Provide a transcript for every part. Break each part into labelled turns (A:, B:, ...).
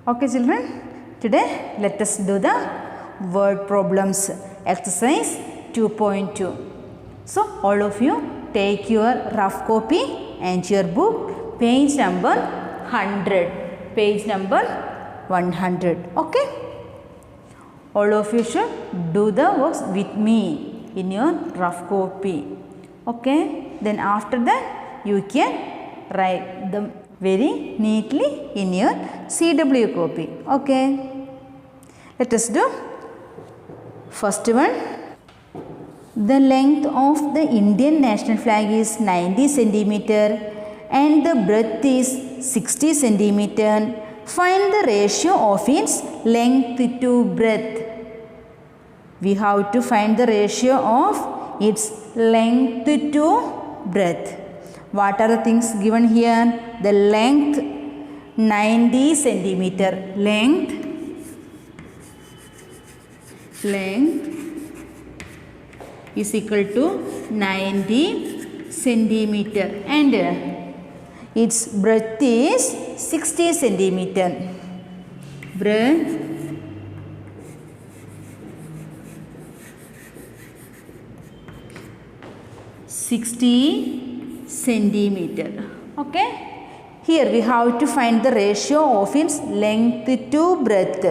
A: Okay children, today let us do the word problems exercise 2.2. So all of you take your rough copy and your book, page number 100. Page number 100. Okay. All of you should do the works with me in your rough copy. Okay. Then after that you can write them very neatly in your CW copy. Okay. Let us do first one. The length of the Indian national flag is 90 centimeter and the breadth is 60 centimeter. Find the ratio of its length to breadth. We have to find the ratio of its length to breadth. What are the things given here? The length 90 centimeter. Length is equal to 90 centimeter and its breadth is 60 centimeter. Breadth 60 centimeter. Okay. Here we have to find the ratio of its length to breadth.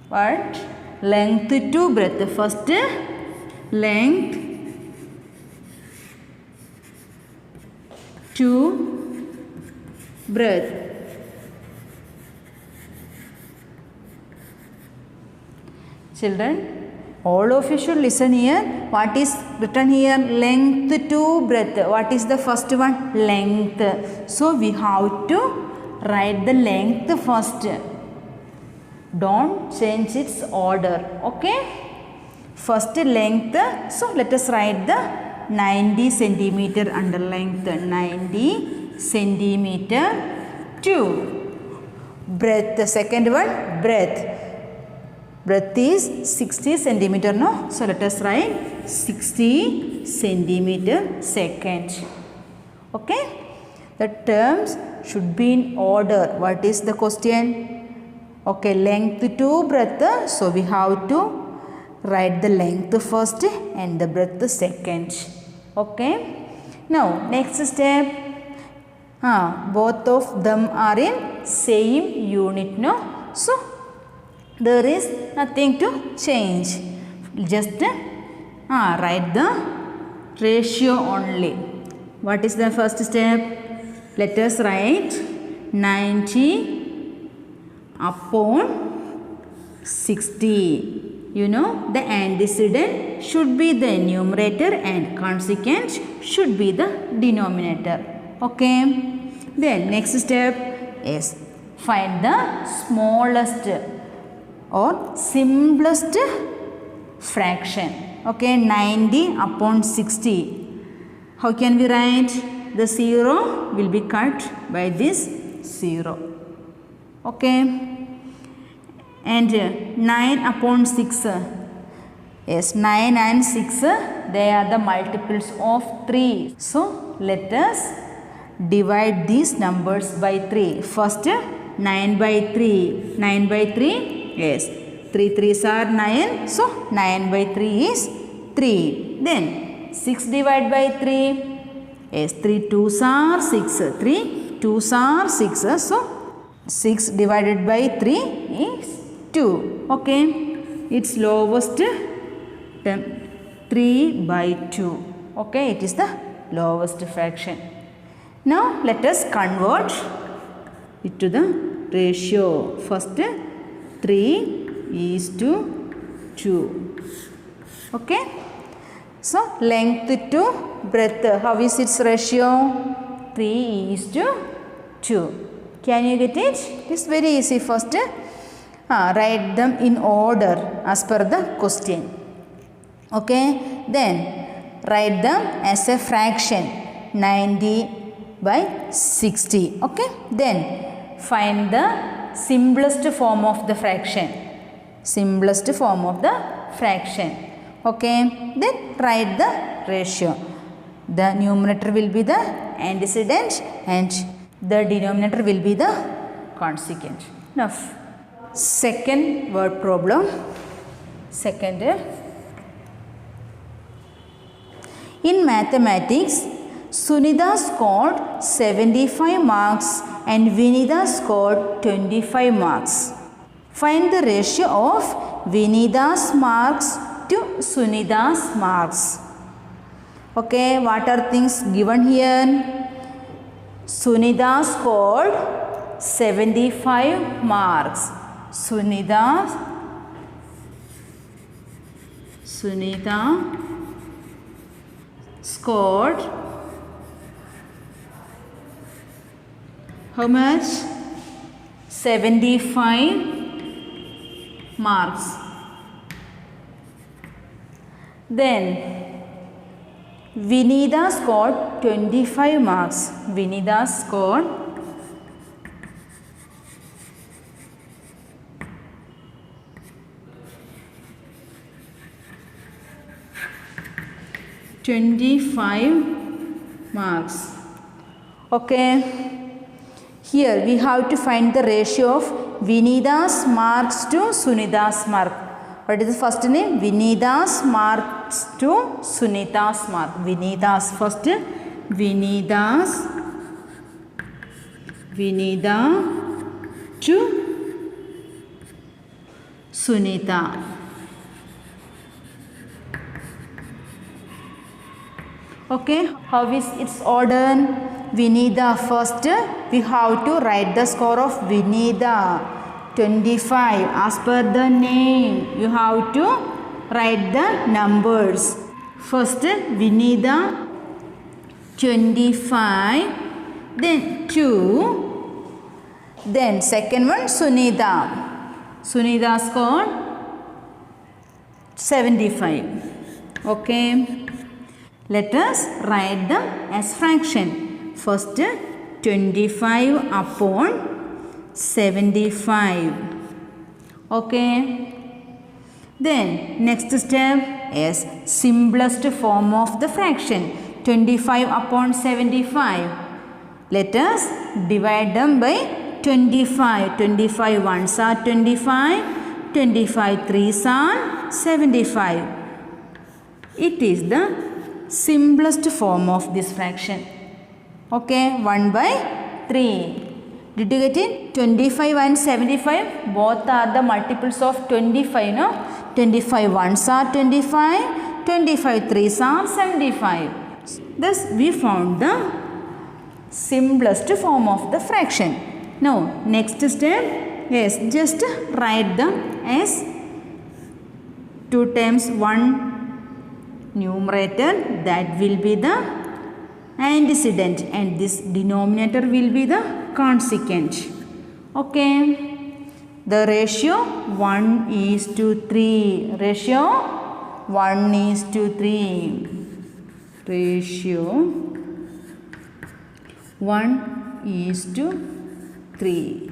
A: What? Length to breadth. First, length to breadth. Children, all of you should listen here. What is written here? Length to breadth. What is the first one? Length. So we have to write the length first. Don't change its order. Okay. First length. So let us write the 90 centimeter under length. 90 centimeter to breadth. The second one, breadth. Breadth is 60 centimeter. No. So let us write 60 centimeter second. Okay. The terms should be in order. What is the question? Okay, length to breadth. So we have to write the length first and the breadth second. Okay. Now next step. Both of them are in same unit. No. So there is nothing to change. Just write the ratio only. What is the first step? Let us write 90 upon 60. You know, the antecedent should be the numerator and consequent should be the denominator. Okay. Then next step is find the smallest or simplest fraction. Okay. 90 upon 60. How can we write? The 0 will be cut by this 0. Okay. And 9 upon 6. Yes, 9 and 6, they are the multiples of 3. So let us divide these numbers by 3. First 9 by 3. 9 by 3. Yes. 3 3s are 9. So 9 by 3 is 3. Then 6 divided by 3. Yes. 3 2s are 6. 3 2s are 6. So 6 divided by 3 is 2. Okay. Its lowest term 3 by 2. Okay. It is the lowest fraction. Now let us convert it to the ratio. First 3 is to 2. Okay. So length to breadth. How is its ratio? 3 is to 2. Can you get it? It's very easy. First, write them in order as per the question. Okay. Then write them as a fraction. 90 by 60. Okay. Then find the simplest form of the fraction. Simplest form of the fraction. Okay. Then write the ratio. The numerator will be the antecedent and the denominator will be the consequent. Enough. Second word problem. Second. In mathematics, Sunita scored 75 marks and Vinita scored 25 marks. Find the ratio of Vinita's marks to Sunita's marks. Okay, what are things given here? Sunita scored 75 marks. Sunita scored how much? 75 marks. Then Vinita scored 25 marks. Vinita scored 25 marks. Okay. Here we have to find the ratio of Vinita's marks to Sunita's mark. What is the first name? Vinita's marks to Sunita's mark. Vinita's first. Vinita to Sunita. Okay, how is its order? Vinita first, we have to write the score of Vinita 25 as per the name. You have to write the numbers. First Vinita 25, then 2, then second one Sunita. Sunita scored 75. Okay. Let us write them as fraction. First 25 upon 75. Okay. Then next step is simplest form of the fraction. 25 upon 75. Let us divide them by 25. 25 ones are 25. 25 threes are 75. It is the simplest form of this fraction. Okay, 1 by 3. Did you get it? 25 and 75 both are the multiples of 25, no? 25 ones are 25, 25 threes are 75. Thus we found the simplest form of the fraction. Now next step is just write them as 2 times 1 numerator, that will be the antecedent, and this denominator will be the consequent. Okay. The ratio 1 is to 3. Ratio 1 is to 3. Ratio 1 is to 3.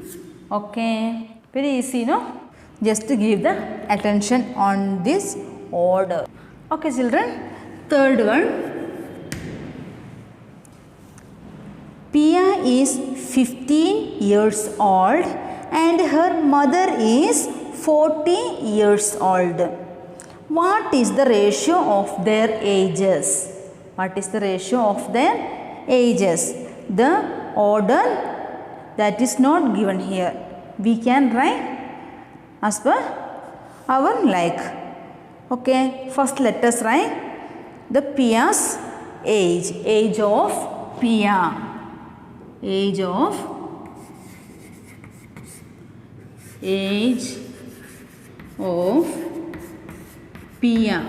A: Okay. Very easy, no? Just to give the attention on this order. Okay, children. Third one. Pia is 15 years old and her mother is 40 years old. What is the ratio of their ages? What is the ratio of their ages? The order that is not given here. We can write as per our like. Okay, first let us write the Pia's age. Age of Pia. Age of Pia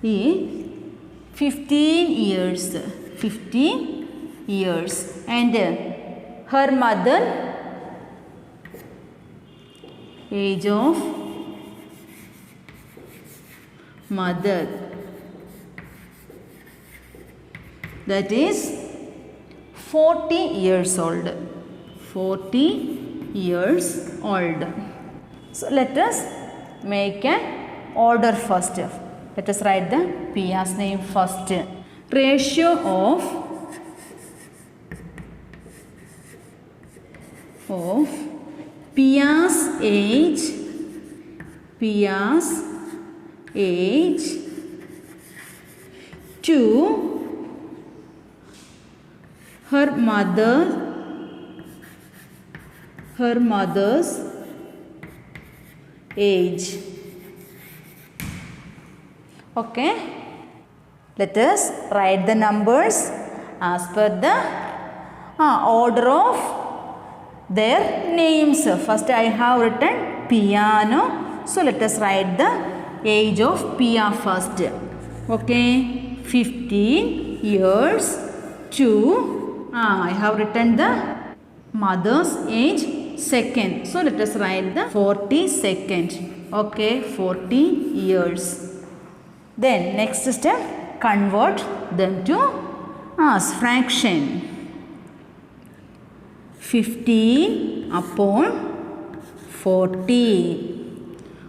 A: is 15 years. 15 years. And her mother, age of mother, that is 40 years old. 40 years old. So let us make an order first. Let us write the Pia's name first. Ratio of of Pia's age to her mother's age. Okay, let us write the numbers as per the order of their names. First I have written piano, so let us write the age of Pia first. Okay, 15 years to I have written the mother's age second, so let us write the 42nd. Okay, 40 years. Then next step, convert them to fraction. 15 upon 40.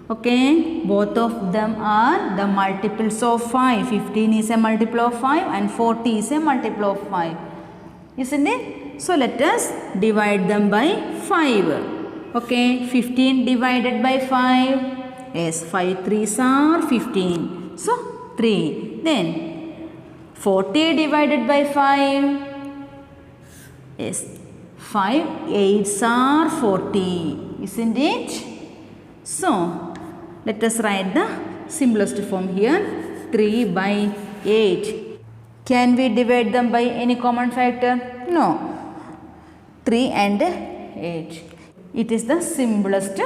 A: Okay, both of them are the multiples of 5. 15 is a multiple of 5 and 40 is a multiple of 5. Isn't it? So let us divide them by 5. Okay, 15 divided by 5. Yes, 5 3s are 15. So 3. Then 40 divided by 5. Yes, 5 8s are 40. Isn't it? So let us write the simplest form here. 3 by 8. Can we divide them by any common factor? No. 3 and 8. It is the simplest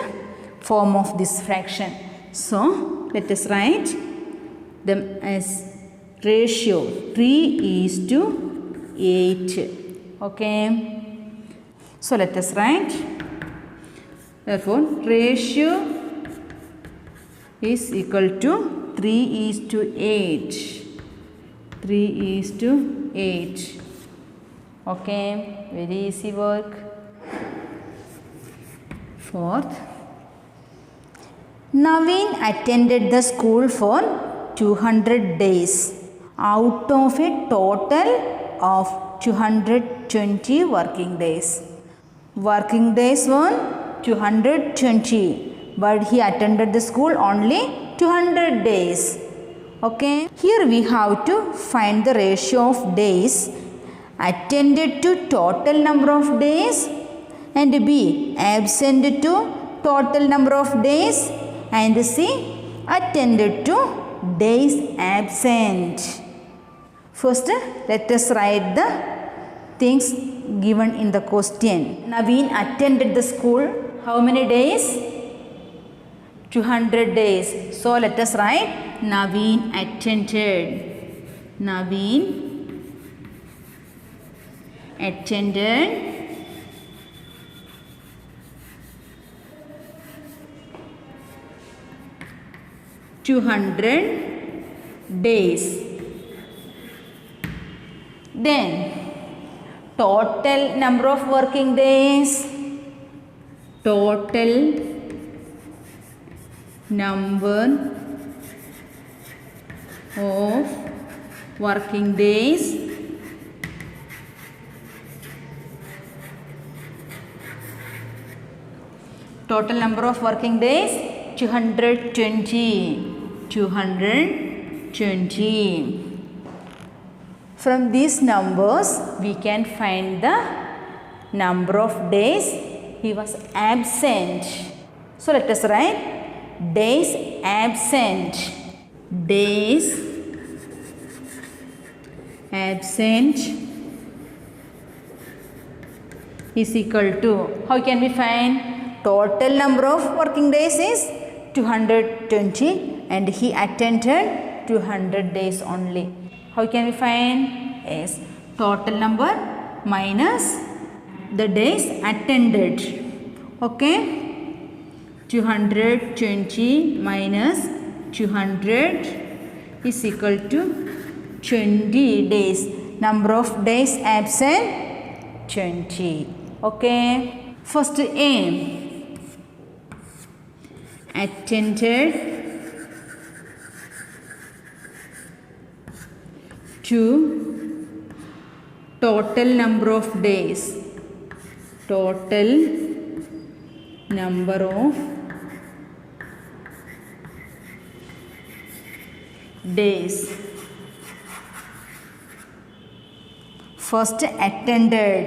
A: form of this fraction. So let us write them as ratio 3:8. Okay. So let us write. Therefore, ratio is equal to 3:8. 3:8. Okay, very easy work. Fourth, Naveen attended the school for 200 days out of a total of 220 working days. Working days were 220, but he attended the school only 200 days. Okay, here we have to find the ratio of days attended to total number of days and B absent to total number of days and C attended to days absent. First, let us write the things given in the question. Naveen attended the school how many days? 200 days. So let us write Naveen attended. Naveen attended 200 days. Then total number of working days. Total number of working days. Total number of working days 220. 220. From these numbers we can find the number of days he was absent. So let us write days absent. Days absent is equal to, how can we find? Total number of working days is 220 and he attended 200 days only. How can we find? Yes, total number minus the days attended. Okay, 220 minus 200 is equal to 20 days. Number of days absent 20. Okay, first A, attended to total number of days. total number of days first attended.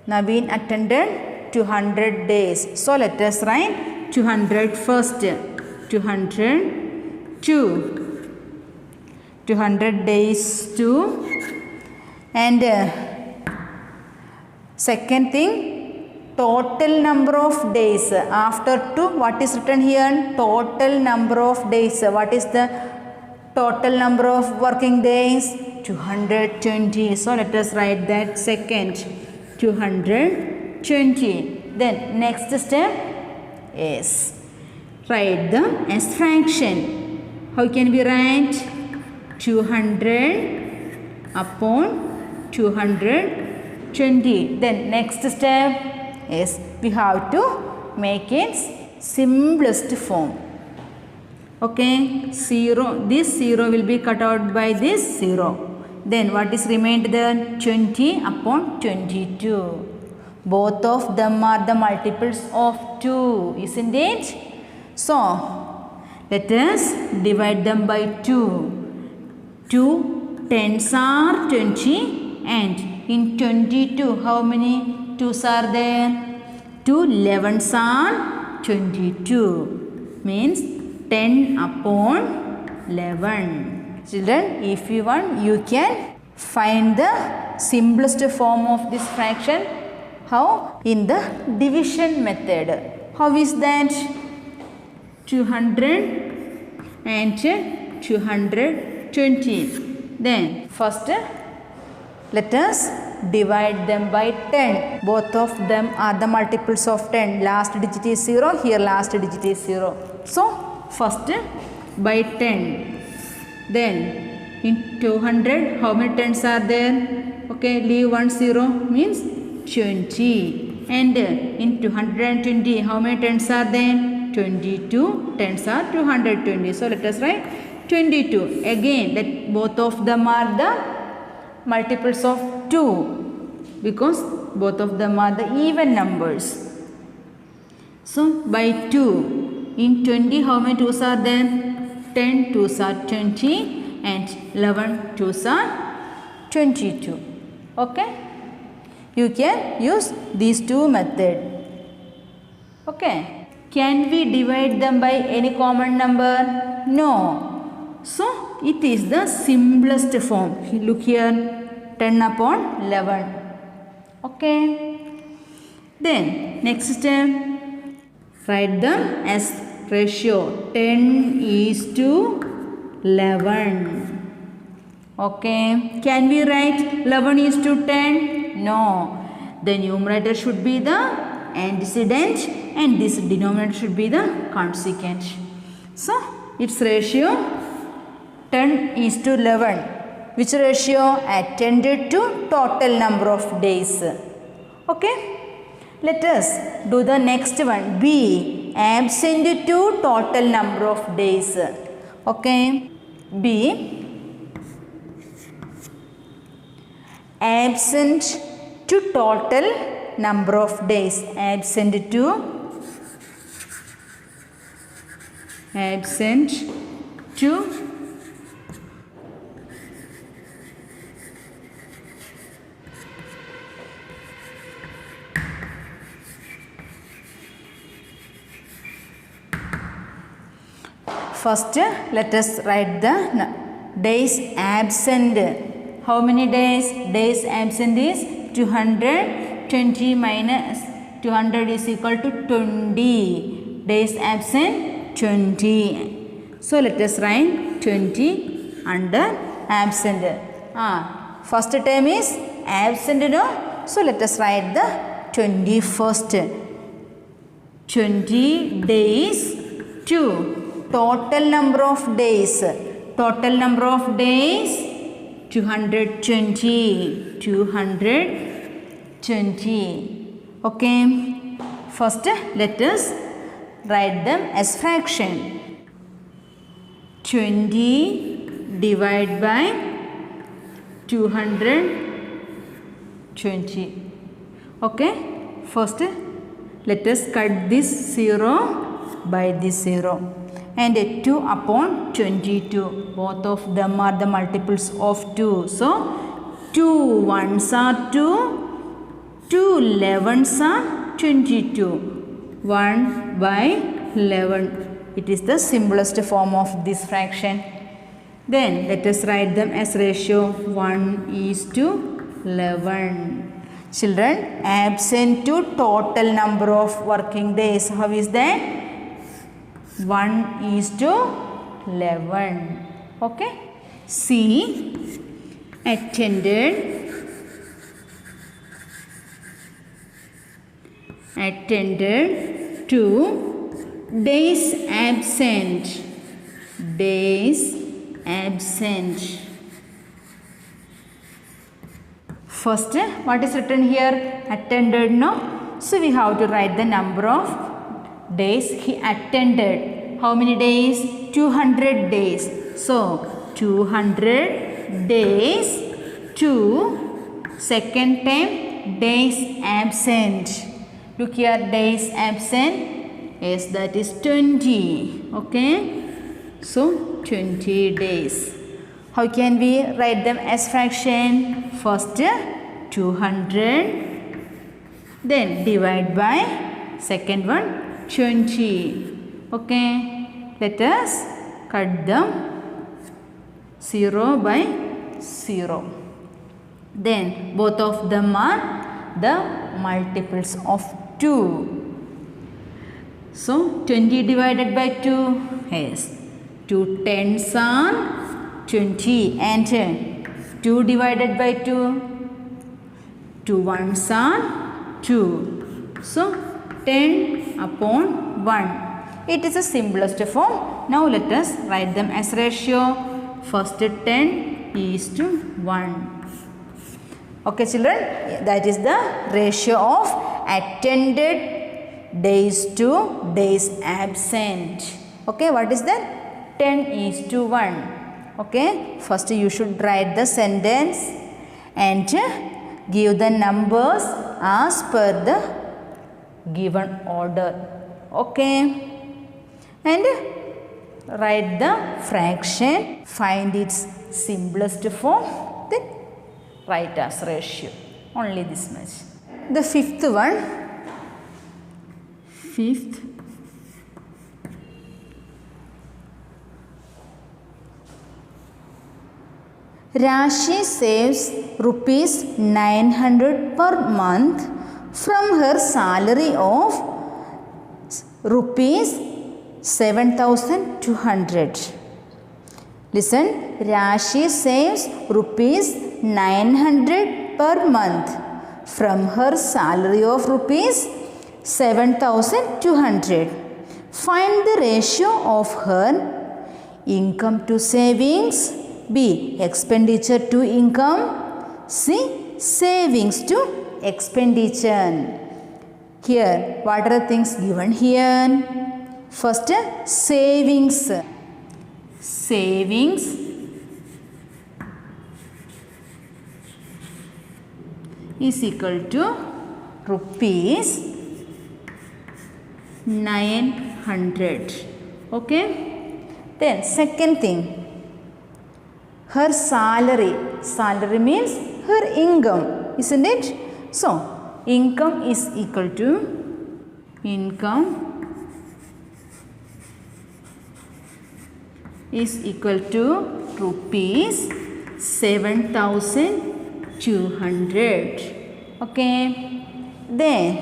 A: Naveen attended 200 days. So let us write 200 first. 200 200 days 2. And second thing, total number of days. After 2, what is written here? Total number of days. What is the total number of working days? 220. So let us write that second. 220. Then next step is write the as fraction. How can we write? 200 upon 220. Then next step is we have to make its simplest form. Okay, 0. This 0 will be cut out by this 0. Then what is remained there? 20 upon 22. Both of them are the multiples of 2, isn't it? So let us divide them by 2. 2 tens are 20, and in 22 how many 2's are there? 2 11's are 22. Means 10 upon 11. Children, if you want, you can find the simplest form of this fraction. How? In the division method. How is that? 200 and 220. Then first let us divide them by 10. Both of them are the multiples of 10. Last digit is 0. Here last digit is 0. So first by 10. Then in 200 how many tens are there? Okay, leave 1 0 means 20. And in 220 how many tens are there? 22 tens are 220. So let us write 22. Again, let both of them are the multiples of 2 because both of them are the even numbers. So by 2. In 20 how many 2's are there? 10 2's are 20 and 11 2's are 22. Okay. You can use these two methods. Okay. Can we divide them by any common number? No. So it is the simplest form. Look here, 10 upon 11. Okay. Then next step, write them as ratio 10:11. Okay. Can we write 11:10? No. The numerator should be the antecedent and this denominator should be the consequent. So its ratio 10:11. Which ratio? Attended to total number of days. Okay. Let us do the next one. B. Absent to total number of days. Okay. B. Absent to total number of days. Absent to first let us write the days absent. How many days? Days absent is 220 minus 200 is equal to 20. Days absent 20. So let us write 20 under absent. First term is absent, no? So let us write the 21st. 20 days to total number of days. Total number of days 220. 220. Okay. First let us write them as fraction. 20 divided by 220. Okay. First, let us cut this 0 by this 0. And 2 upon 22. Both of them are the multiples of 2. So, 2 ones are 2. 2 11s are 22. 1 by 11. It is the simplest form of this fraction. Then let us write them as ratio 1:11. Children, absent to total number of working days. How is that? 1:11. Okay. C. Attended to days absent. Days absent. First, what is written here? Attended, no? So we have to write the number of days he attended. How many days? 200 days. So 200 days to second time days absent. Look here, days absent. Yes, that is 20. Okay. So 20 days. How can we write them as fraction? First 200, then divide by second one 20. Okay. Let us cut them 0 by 0. Then both of them are the multiples of 2. So 20 divided by 2. Yes. 2 tens are 20 and 2 divided by 2. 2 ones are 2. So 10 upon 1. It is the simplest form. Now let us write them as ratio. First 10:1. Okay children, that is the ratio of attended days to days absent. Okay, what is that? 10:1. Okay, first you should write the sentence and give the numbers as per the given order. Okay, and write the fraction, find its simplest form, then write as ratio. Only this much. The fifth one. Rashi saves rupees 900 per month from her salary of rupees 7,200. Listen, Rashi saves rupees 900 per month from her salary of rupees 7,200. Find the ratio of her income to savings. B. Expenditure to income. C. Savings to expenditure. Here, what are the things given here? First, savings. Savings is equal to rupees 900. Okay. Then second thing, her salary. Salary means her income, isn't it? So, income is equal to rupees 7,200. Okay. Then,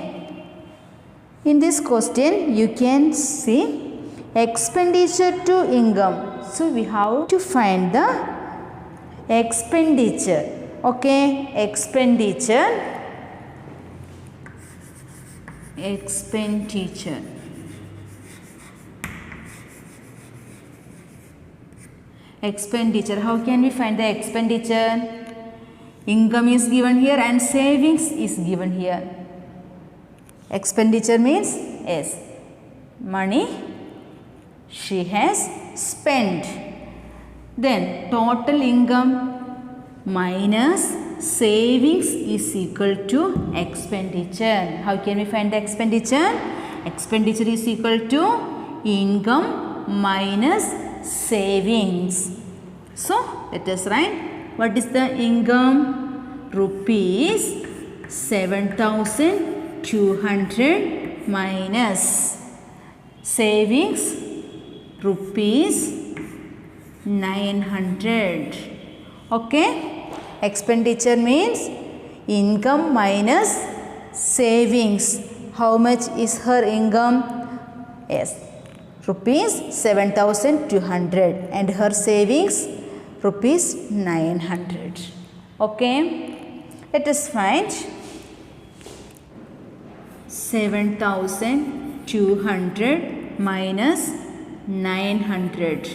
A: in this question, you can see expenditure to income. So, we have to find the expenditure. Okay, expenditure. Expenditure. How can we find the expenditure? Income is given here and savings is given here. Expenditure means yes, money she has spent. Then total income minus savings is equal to expenditure. How can we find the expenditure? Expenditure is equal to income minus savings. So let us write, what is the income? Rupees 7,200 minus savings rupees 900. Okay, expenditure means income minus savings. How much is her income? Yes, rupees 7,200 and her savings rupees 900. Okay, let us find 7,200 minus 900.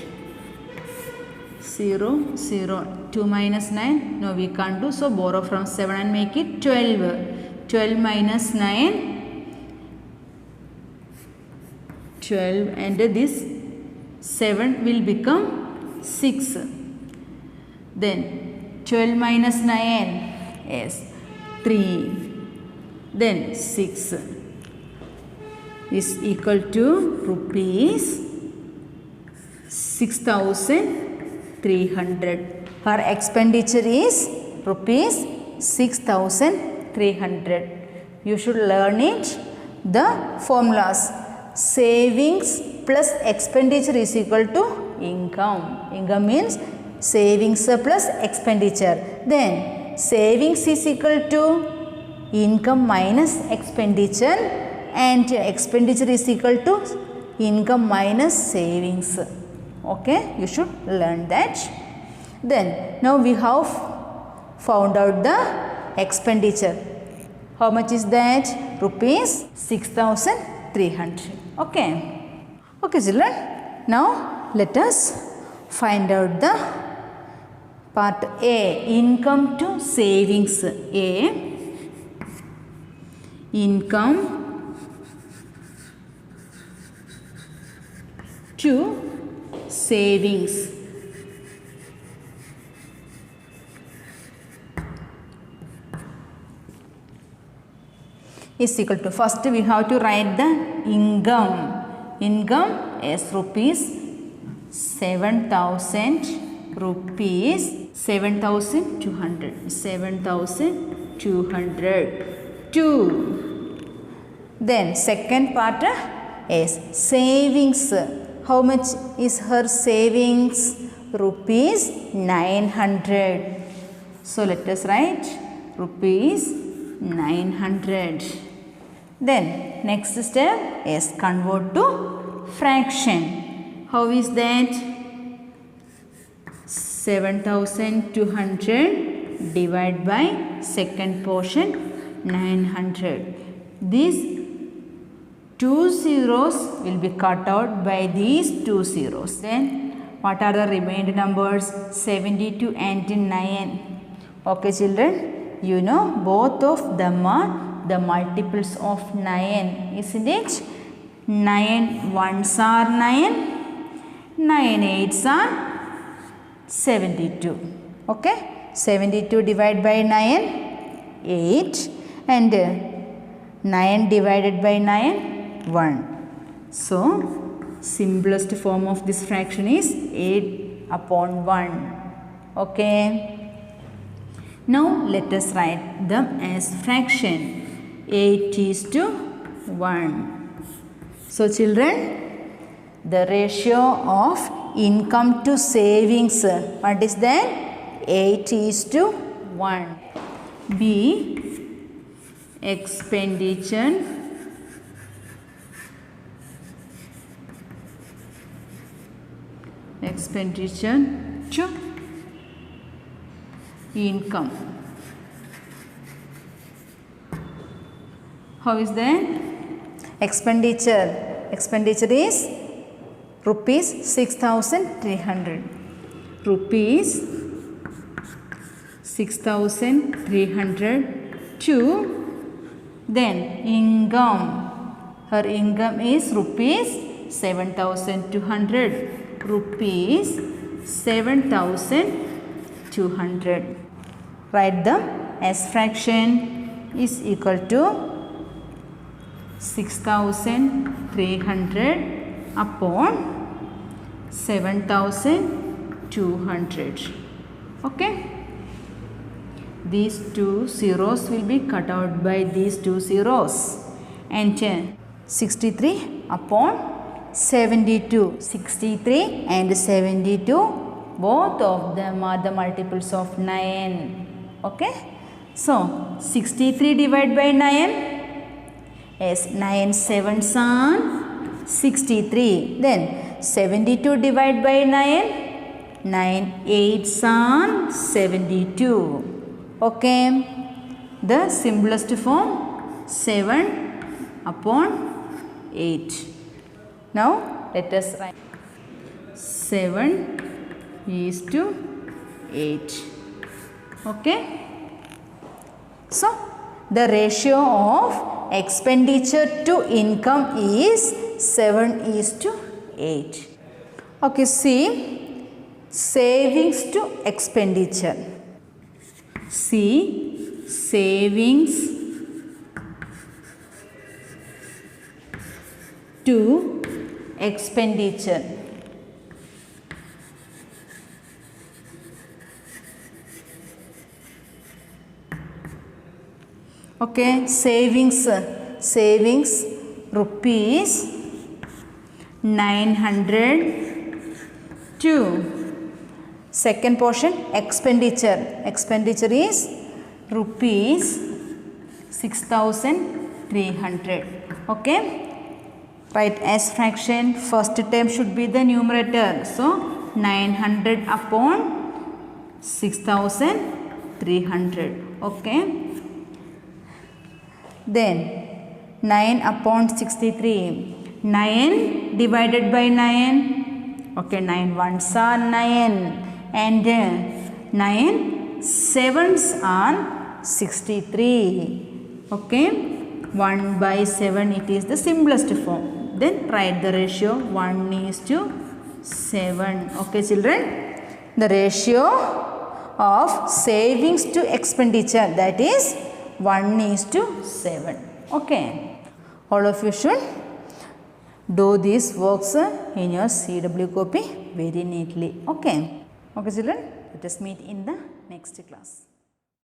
A: 0, 0, 2 minus 9, no we can't do, so borrow from 7 and make it 12. 12 minus 9, 12, and this 7 will become 6. Then 12 minus 9, yes, 3. Then 6 is equal to rupees 6,300. Her expenditure is rupees 6,300. You should learn it, the formulas. Savings plus expenditure is equal to income. Income means savings plus expenditure. Then savings is equal to income minus expenditure, and expenditure is equal to income minus savings. Okay, you should learn that. Then now we have found out the expenditure. How much is that? Rupees 6,300. Okay. Okay children, now let us find out the part A, income to savings. A, income to savings. Is equal to, first we have to write the income. Income is rupees 7,000, rupees 7,200, 7,200. 2. Then second part is savings. How much is her savings? Rupees 900. So let us write rupees 900. Then next step is convert to fraction. How is that? 7,200 divided by second portion 900. These two zeros will be cut out by these two zeros. Then what are the remaining numbers? 72 and 9. Okay children, you know both of them are the multiples of 9, isn't it? 9 ones are 9, 9 eights are 72. Okay, 72 divided by 9, 8, and 9 divided by 9, 1. So simplest form of this fraction is 8 upon 1. Okay. Now let us write them as fraction. 8 is to 1. So children, the ratio of income to savings, what is that? 8 is to 1. B, expenditure to income. How is that? Expenditure is rupees 6,300. Rupees 6,300 to, then income. Her income is rupees 7,200. Rupees 7,200. write them as fraction is equal to 6300 upon 7200. Okay, these two zeros will be cut out by these two zeros, and 63 upon 72. 63 and 72, both of them are the multiples of 9. Okay, so 63 divided by 9 is 9 sevens are 63. Then 72 divided by 9, 9 eights are 72. Okay, the simplest form 7 upon 8. Now let us write 7 is to 8. Okay, so the ratio of expenditure to income is 7 is to 8. Okay, see, savings to expenditure. See, savings to expenditure. Okay, savings rupees 900 to. Second portion, expenditure is rupees 6300. Okay, write as fraction. First term should be the numerator, so 900 upon 6300. Okay, then 9 upon 63, 9 divided by 9. Okay, 9 ones are 9, and 9 sevens are 63. Okay, 1 by 7, it is the simplest form. Then write the ratio 1 is to 7. Okay children, the ratio of savings to expenditure, that is 1 is to 7. Okay, all of you should do these works in your CW copy very neatly. Okay, okay children, let us meet in the next class.